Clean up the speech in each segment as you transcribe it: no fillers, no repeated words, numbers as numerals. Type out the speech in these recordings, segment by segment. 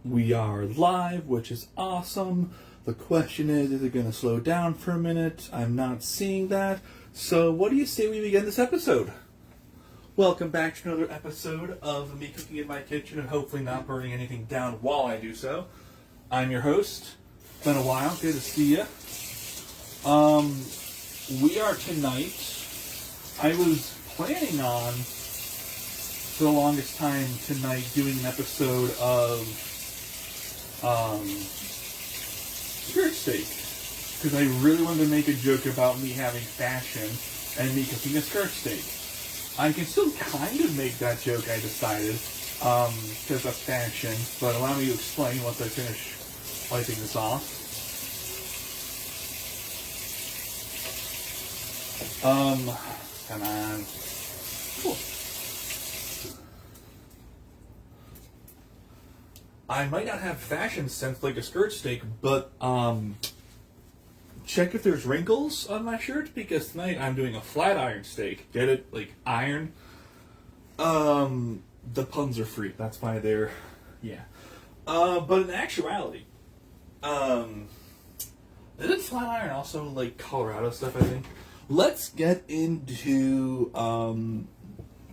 We are live, which is awesome. The question is it going to slow down for a minute? I'm not seeing that. So what do you say we begin this episode? Welcome back to another episode of me cooking in my kitchen and hopefully not burning anything down while I do so. I'm your host. Been a while. Good to see you. We are tonight. I was planning on, for the longest time tonight, doing an episode of skirt steak. Because I really wanted to make a joke about me having fashion and me cooking a skirt steak. I can still kind of make that joke, I decided, because of fashion, but allow me to explain once I finish wiping this off. Come on. Cool. I might not have fashion sense like a skirt steak, but, check if there's wrinkles on my shirt, because tonight I'm doing a flat iron steak. Get it? Like, iron. The puns are free. That's why they're, yeah. But in actuality, isn't flat iron also, like, Colorado stuff, I think? Let's get into,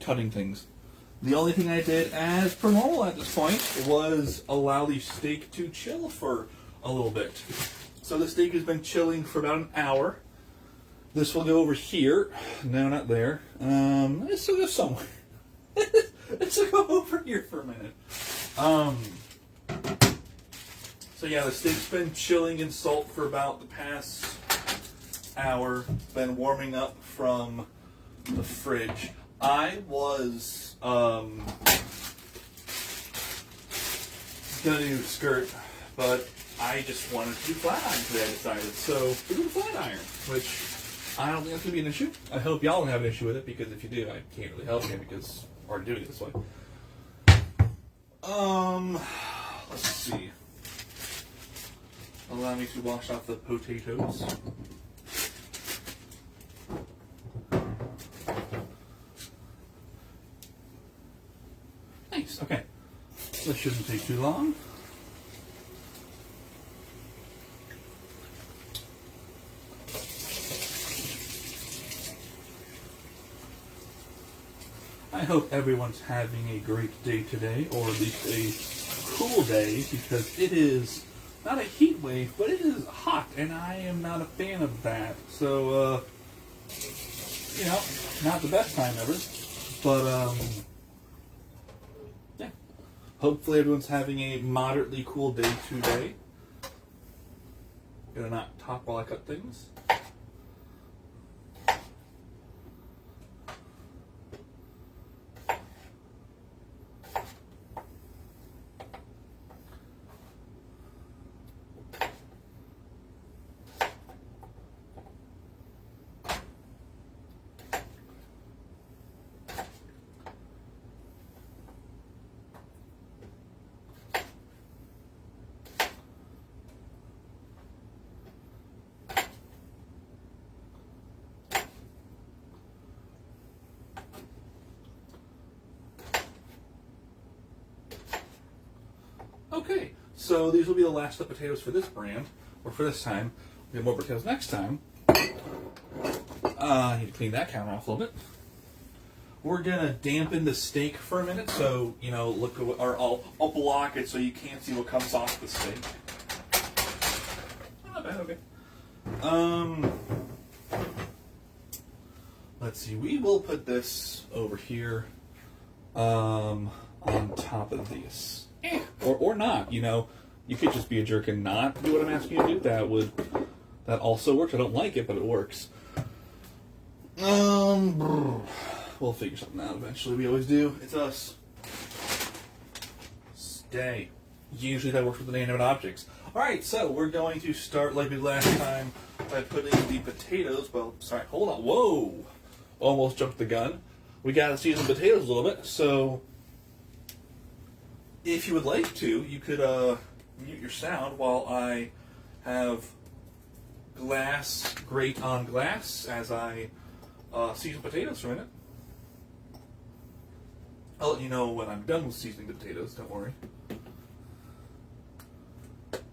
cutting things. The only thing I did, as per normal at this point, was allow the steak to chill for a little bit. So the steak has been chilling for about an hour. This will go over here. No, not there. This will go somewhere. This will go over here for a minute. So yeah, the steak's been chilling in salt for about the past hour. Been warming up from the fridge. I was gonna do skirt, but I just wanted to do flat iron today, I decided. So we're doing flat iron, which I don't think that's going to be an issue. I hope y'all don't have an issue with it, because if you do, I can't really help you because we're doing it this way. Let's see. Allow me to wash off the potatoes. Nice, okay. This shouldn't take too long. I hope everyone's having a great day today, or at least a cool day, because it is not a heat wave, but it is hot, and I am not a fan of that. So, you know, not the best time ever, but, yeah. Hopefully everyone's having a moderately cool day today. Gonna not talk while I cut things. Okay, so these will be the last of the potatoes for this brand, or for this time. We'll get more potatoes next time. I need to clean that counter off a little bit. We're gonna dampen the steak for a minute, so, you know, look at what, or I'll block it so you can't see what comes off the steak. Not bad, okay. Let's see, we will put this over here, on top of these. Or not, you know. You could just be a jerk and not do what I'm asking you to do. That also works. I don't like it, but it works. We'll figure something out eventually. We always do. It's us. Stay. Usually that works with inanimate objects. Alright, so we're going to start like we did last time by putting the potatoes, well, sorry, hold on, whoa! Almost jumped the gun. We gotta season potatoes a little bit, so if you would like to, you could mute your sound while I have glass grate on glass as I season potatoes for a minute. I'll let you know when I'm done with seasoning the potatoes, don't worry.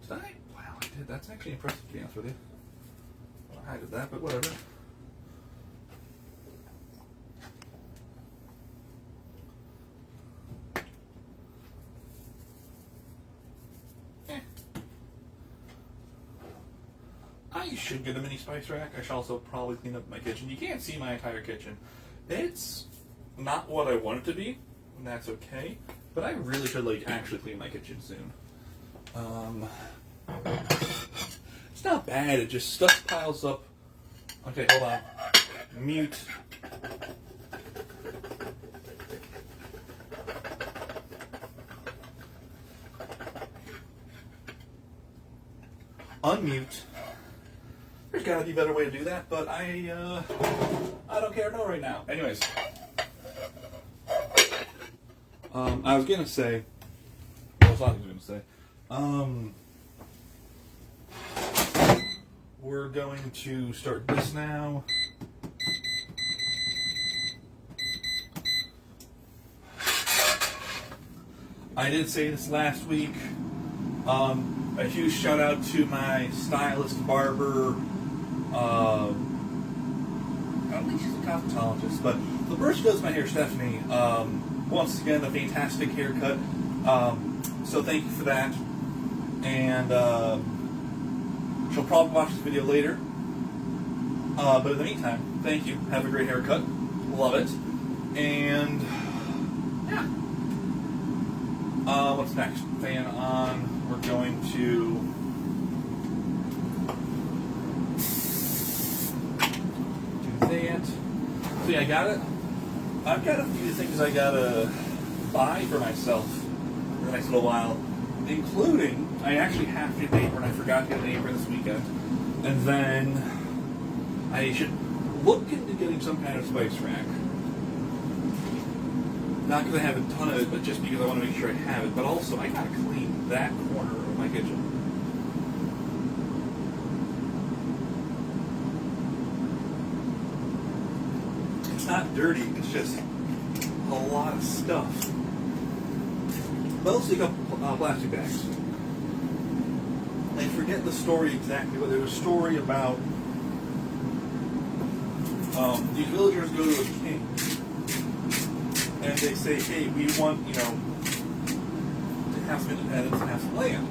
Did I? Wow, I did. That's actually impressive, to be honest with you. I did that, but whatever. I should get a mini spice rack. I should also probably clean up my kitchen. You can't see my entire kitchen. It's not what I want it to be, and that's okay. But I really should actually clean my kitchen soon. It's not bad. It just stuff piles up. Okay, hold on. Mute. Unmute. There's got to be a better way to do that, but I don't care no right now. Anyways, I was gonna say, what was I gonna say? We're going to start this now. I did say this last week. A huge shout out to my stylist, barber. At least she's a cosmetologist, but the person who does my hair, Stephanie. Once again, a fantastic haircut. So thank you for that. And she'll probably watch this video later. But in the meantime, thank you. Have a great haircut. Love it. And yeah. What's next? Fan on. We're going to do that. So yeah, I got it. I've got a few things I gotta buy for myself in the next little while, including I actually have to get an apron. I forgot to get an apron this weekend, and then I should look into getting some kind of spice rack. Not because I have a ton of it, but just because I want to make sure I have it. But also, I gotta clean that corner of my kitchen. It's not dirty, it's just a lot of stuff. Mostly a couple plastic bags. I forget the story exactly, but there was a story about these villagers go to a king. And they say, hey, we want, to have some independence and have some land.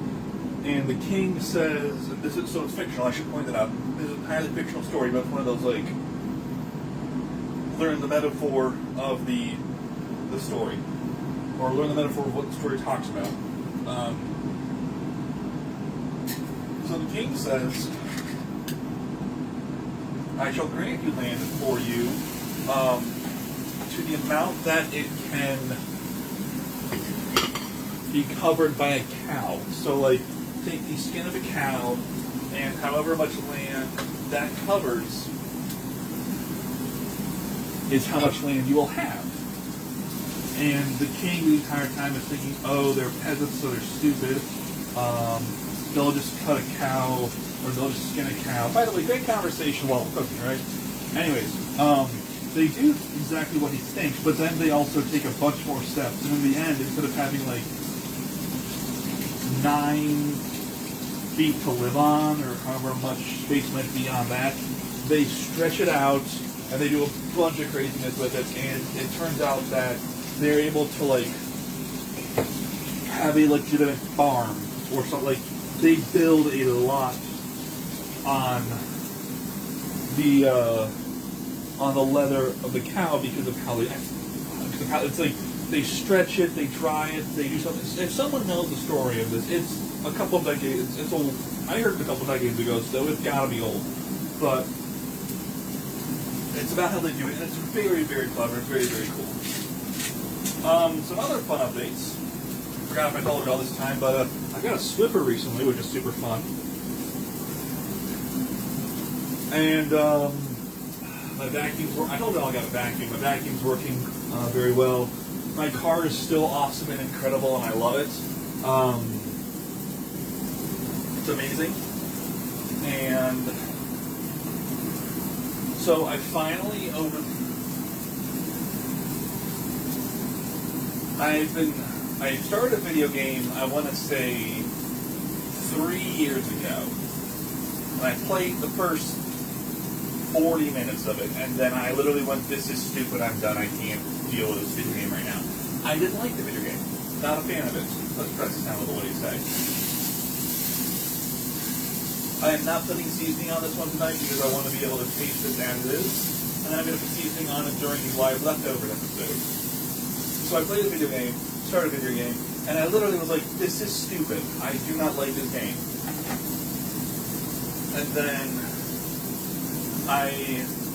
And the king says, and this is, so it's fictional, I should point that out. This is a highly fictional story, but it's one of those, learn the metaphor of the story. Or learn the metaphor of what the story talks about. So the king says, I shall grant you land for you, to the amount that it can be covered by a cow. So, take the skin of a cow, and however much land that covers is how much land you will have. And the king the entire time is thinking, oh, they're peasants, so they're stupid. They'll just cut a cow, or they'll just skin a cow. By the way, great conversation while cooking, right? Anyways, they do exactly what he thinks, but then they also take a bunch more steps. And in the end, instead of having 9 feet to live on, or however much space might be on that, they stretch it out, and they do a bunch of craziness with it, and it turns out that they're able to have a legitimate farm, or something. They build a lot on the leather of the cow because of how it's they stretch it, they dry it, they do something. If someone knows the story of this, it's a couple of decades. It's old. I heard it a couple of decades ago, so it's gotta be old. But it's about how they do it, and it's very, very clever. It's very, very cool. Some other fun updates. I forgot if I told you all this time, but I got a Swiffer recently, which is super fun. And my vacuum's working. I told you I got a vacuum. My vacuum's working very well. My car is still awesome and incredible, and I love it. It's amazing. And so I finally I started a video game, I want to say 3 years ago. And I played the first 40 minutes of it, and then I literally went, this is stupid, I'm done, I can't deal with this video game right now. I didn't like the video game. Not a fan of it. Let's press this down a little, what do you say? I am not putting seasoning on this one tonight because I want to be able to taste this as it is, and then I'm going to put seasoning on it during the live leftover episode. So I played the video game, started the video game, and I literally was like, this is stupid. I do not like this game. And then I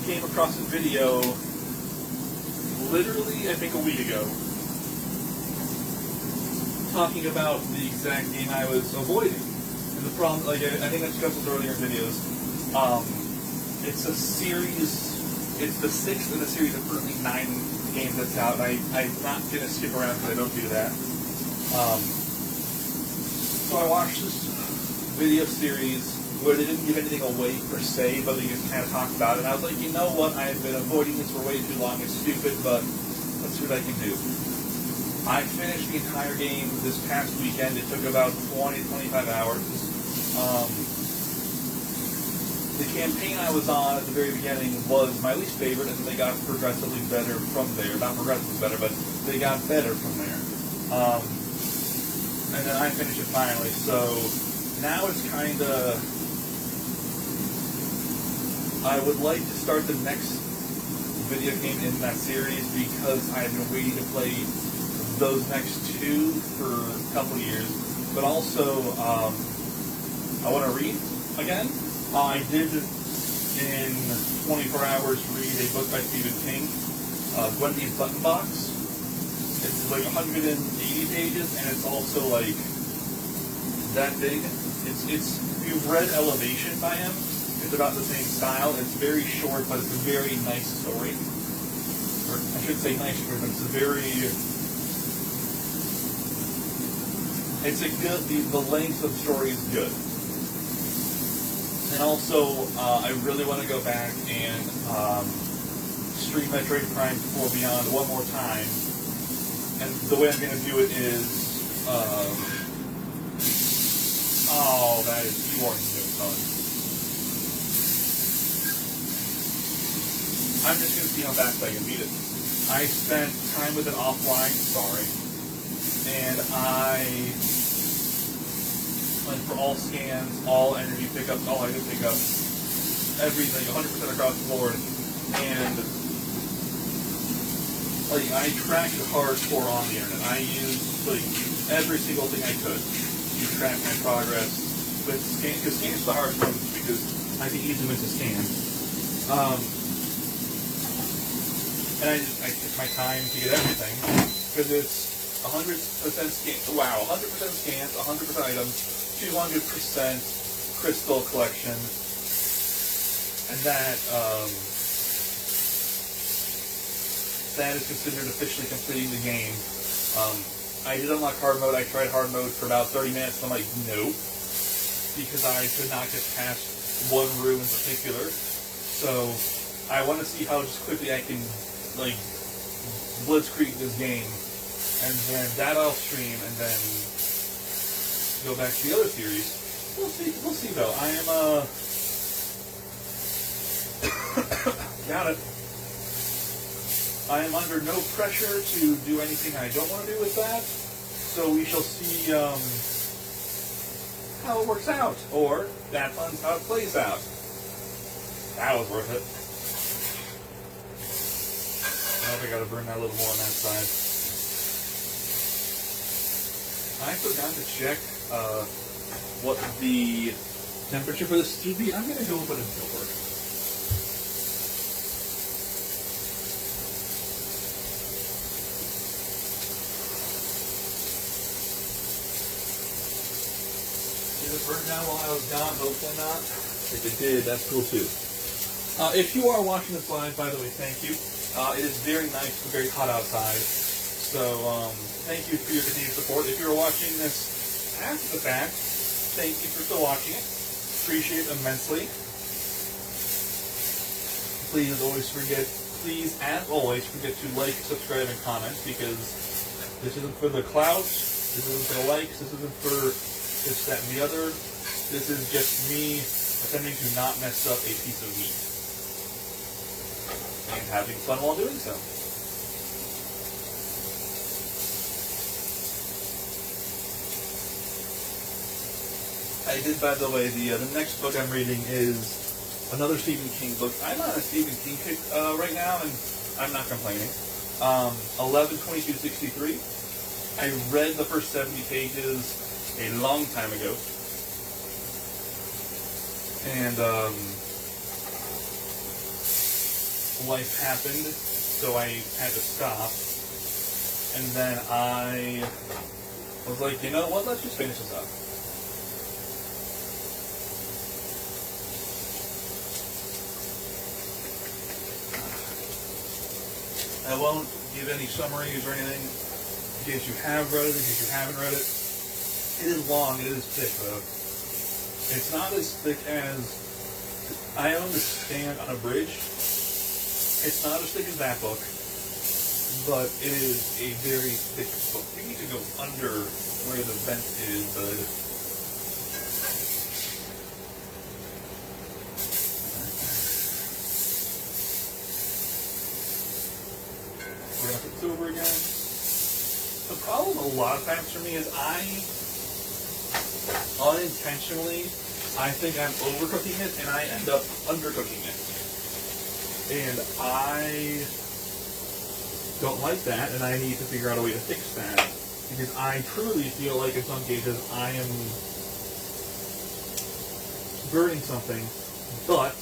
came across a video literally, I think, a week ago, talking about the exact game I was avoiding. And the problem, like, I think I discussed this earlier in videos, it's a series, it's the 6th in a series of currently 9 games that's out, and I'm not going to skip around because I don't do that. So I watched this video series where they didn't give anything away per se, but they just kind of talked about it, and I was like, you know what, I've been avoiding this for way too long, it's stupid, but let's see what I can do. I finished the entire game this past weekend. It took about 20-25 hours. The campaign I was on at the very beginning was my least favorite, and they got progressively better from there. Not progressively better, but they got better from there. And then I finished it finally. So now it's kind of... I would like to start the next video game in that series because I've been waiting to play those next 2 for a couple years, but also I want to read again. I did in 24 hours read a book by Stephen King, Gwendy's Button Box. It's like 180 pages, and it's also like that big. It's if you've read Elevation by him, it's about the same style. It's very short, but it's a very nice story. Or I should say nice story, but it's a very... It's a good, the length of the story is good. And also, I really want to go back and stream Metroid Prime 4 Beyond one more time. And the way I'm going to do it is, oh, that is, you are so fun. I'm just going to see how fast I can beat it. I spent time with it offline, sorry. And I went for all scans, all energy pickups, all I could pick up, everything, 100% across the board. And like I tracked hardcore on the internet. I used like every single thing I could to track my progress. But scan, because scan is the hardest one because I can easily miss a scan. And I took my time to get everything because it's 100% scan. Wow, 100% scans, 100% items, 200% crystal collection, and that is considered officially completing the game. I did unlock hard mode. I tried hard mode for about 30 minutes, and I'm like, nope, because I could not get past one room in particular. So I want to see how just quickly I can like blitzkrieg this game. And then that I'll stream, and then go back to the other series. We'll see though. I am, got it. I am under no pressure to do anything I don't want to do with that. So we shall see, how it works out. Or, that fun's how it plays out. That was worth it. I hope I gotta burn that a little more on that side. I forgot to check what the temperature for this should be. I'm going to go open a door. Did it burn down while I was gone? Hopefully not. If it did, that's cool too. If you are watching this live, by the way, thank you. It is very nice and very hot outside. So, thank you for your continued support. If you're watching this after the fact, thank you for still watching it. Appreciate it immensely. Please, as always, forget to like, subscribe, and comment, because this isn't for the clout, this isn't for the likes, this isn't for this, that, and the other. This is just me attempting to not mess up a piece of meat. And having fun while doing so. I did, by the way, the next book I'm reading is another Stephen King book. I'm on a Stephen King kick right now, and I'm not complaining. 11/22/63. I read the first 70 pages a long time ago. And life happened, so I had to stop. And then I was like, you know what, let's just finish this up. I won't give any summaries or anything in case you have read it, in case you haven't read it. It is long, it is thick though. It's not as thick as I Understand Unabridged. It's not as thick as that book, but it is a very thick book. You need to go under where the vent is, bud. We're going to flip this over again. The problem a lot of times for me is unintentionally, I think I'm overcooking it, and I end up undercooking it. And I don't like that, and I need to figure out a way to fix that. Because I truly feel like in some cases I am burning something, but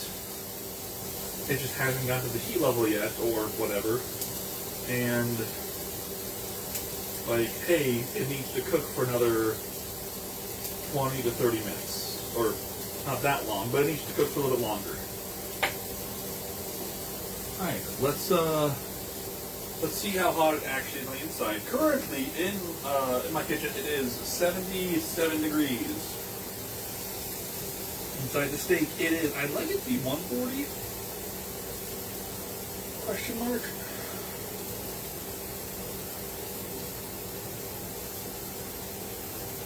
it just hasn't gotten to the heat level yet, or whatever. And, like, hey, it needs to cook for another 20 to 30 minutes. Or not that long, but it needs to cook for a little bit longer. Alright, let's see how hot it actually is on the inside. Currently, in my kitchen, it is 77 degrees. Inside the steak, it is, I'd like it to be 140? Question mark?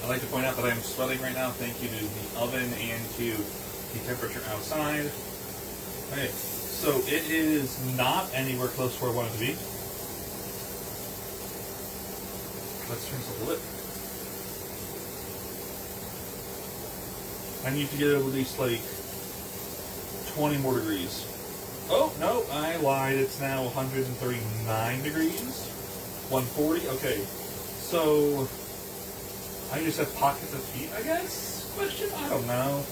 I'd like to point out that I am sweating right now, thank you to the oven and to the temperature outside. Okay, so it is not anywhere close to where I want it to be. Let's turn this up a lip. I need to get it at least like 20 more degrees. Oh, no, I lied. It's now 139 degrees. 140, okay. So I just have pockets of heat, I guess? Question? I don't know.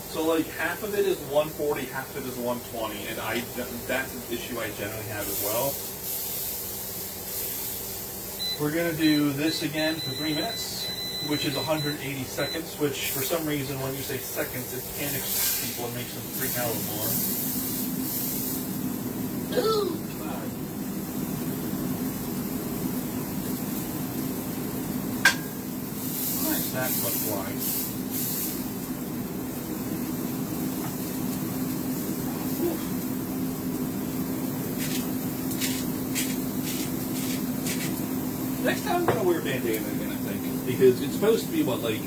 So, like, half of it is 140, half of it is 120, and that's an issue I generally have as well. We're going to do this again for 3 minutes, which is 180 seconds, which, for some reason, when you say seconds, it panics people and makes them freak out a little more. Ooh! That much wine. Next time I'm going to wear a bandana again, I think. Because it's supposed to be, what, like,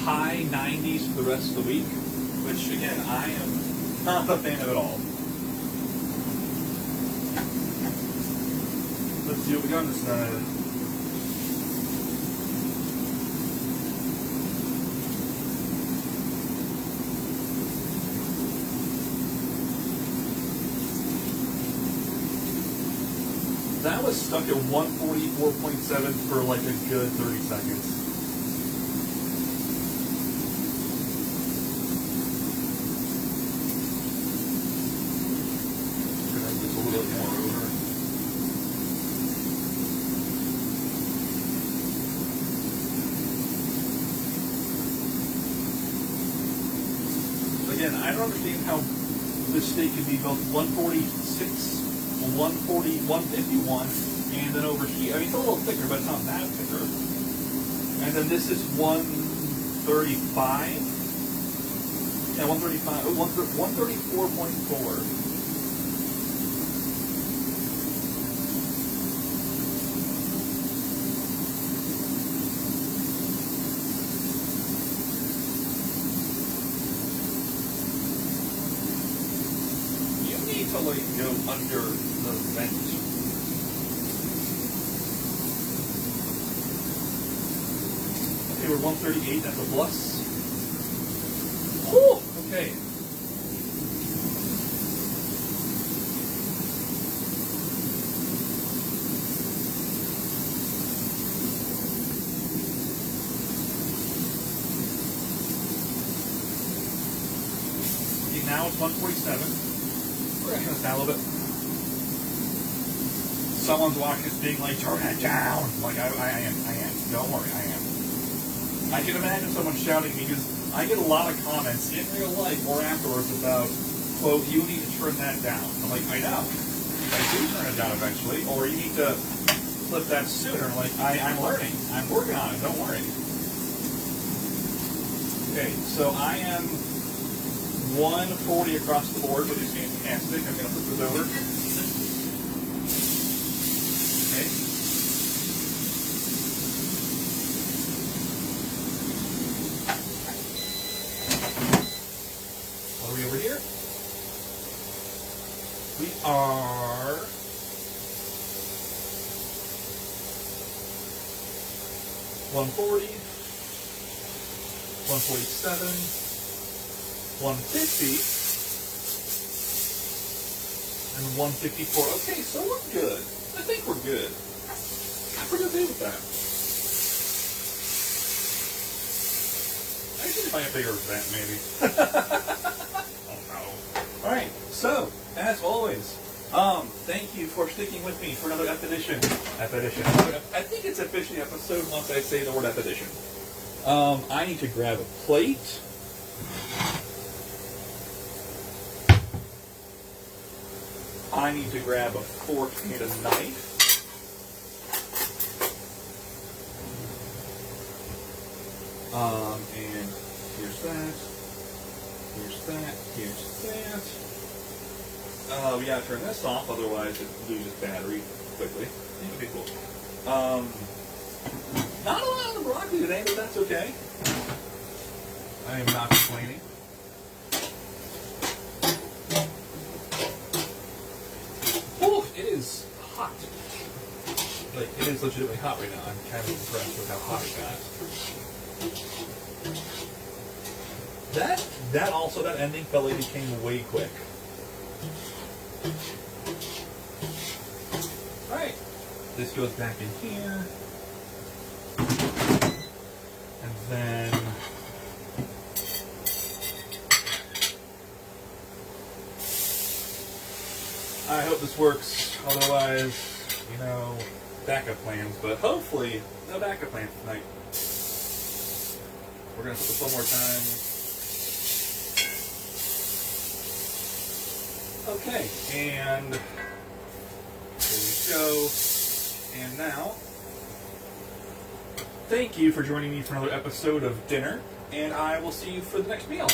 high 90s for the rest of the week? Which, again, I am not a fan of at all. Let's see what we got on this side. That was stuck at 144.7 for like a good 30 seconds. I'm gonna have this a little bit more over. Again, I don't understand how this steak can be both 146, 140, 151, and then over here, I mean, it's a little thicker, but it's not that thicker. And then this is 135. Yeah, 135, 134.4. need to like go under the vent. Okay, we're 138. That's a plus. Oh, okay. Now it's 147. We're going to turn this down a little bit. Someone's watching this being like, turn that down. Like, I am. Don't worry, I am. I can imagine someone shouting me because I get a lot of comments in real life or afterwards about, quote, you need to turn that down. I'm like, I know. I do turn it down eventually. Or you need to flip that sooner. Like, I'm learning. I'm working on it. Don't worry. Okay, so I am 140 across the board, which is fantastic. I'm going to flip this over. Okay. What are we over here? We are 140, 147. 150 and 154. Okay, so we're good. I think we're good. I'm pretty okay with that. I should find a bigger event, maybe. Oh no. Alright, so, as always, thank you for sticking with me for another Epedition. I think it's officially episode once I say the word Epedition. I need to grab a plate. I need to grab a fork and a knife. And here's that. Here's that. Here's that. We gotta turn this off, otherwise it loses battery quickly. Okay, cool. Not a lot on the broccoli today, but that's okay. I am not complaining. It is hot. Like, it is legitimately hot right now. I'm kind of impressed with how hot it got. That ending felt like it came way quick. Alright. This goes back in here. And then I hope this works. Otherwise, backup plans. But hopefully, no backup plans tonight. We're going to put this one more time. Okay, and here we go. And now, thank you for joining me for another episode of Dinner, and I will see you for the next meal.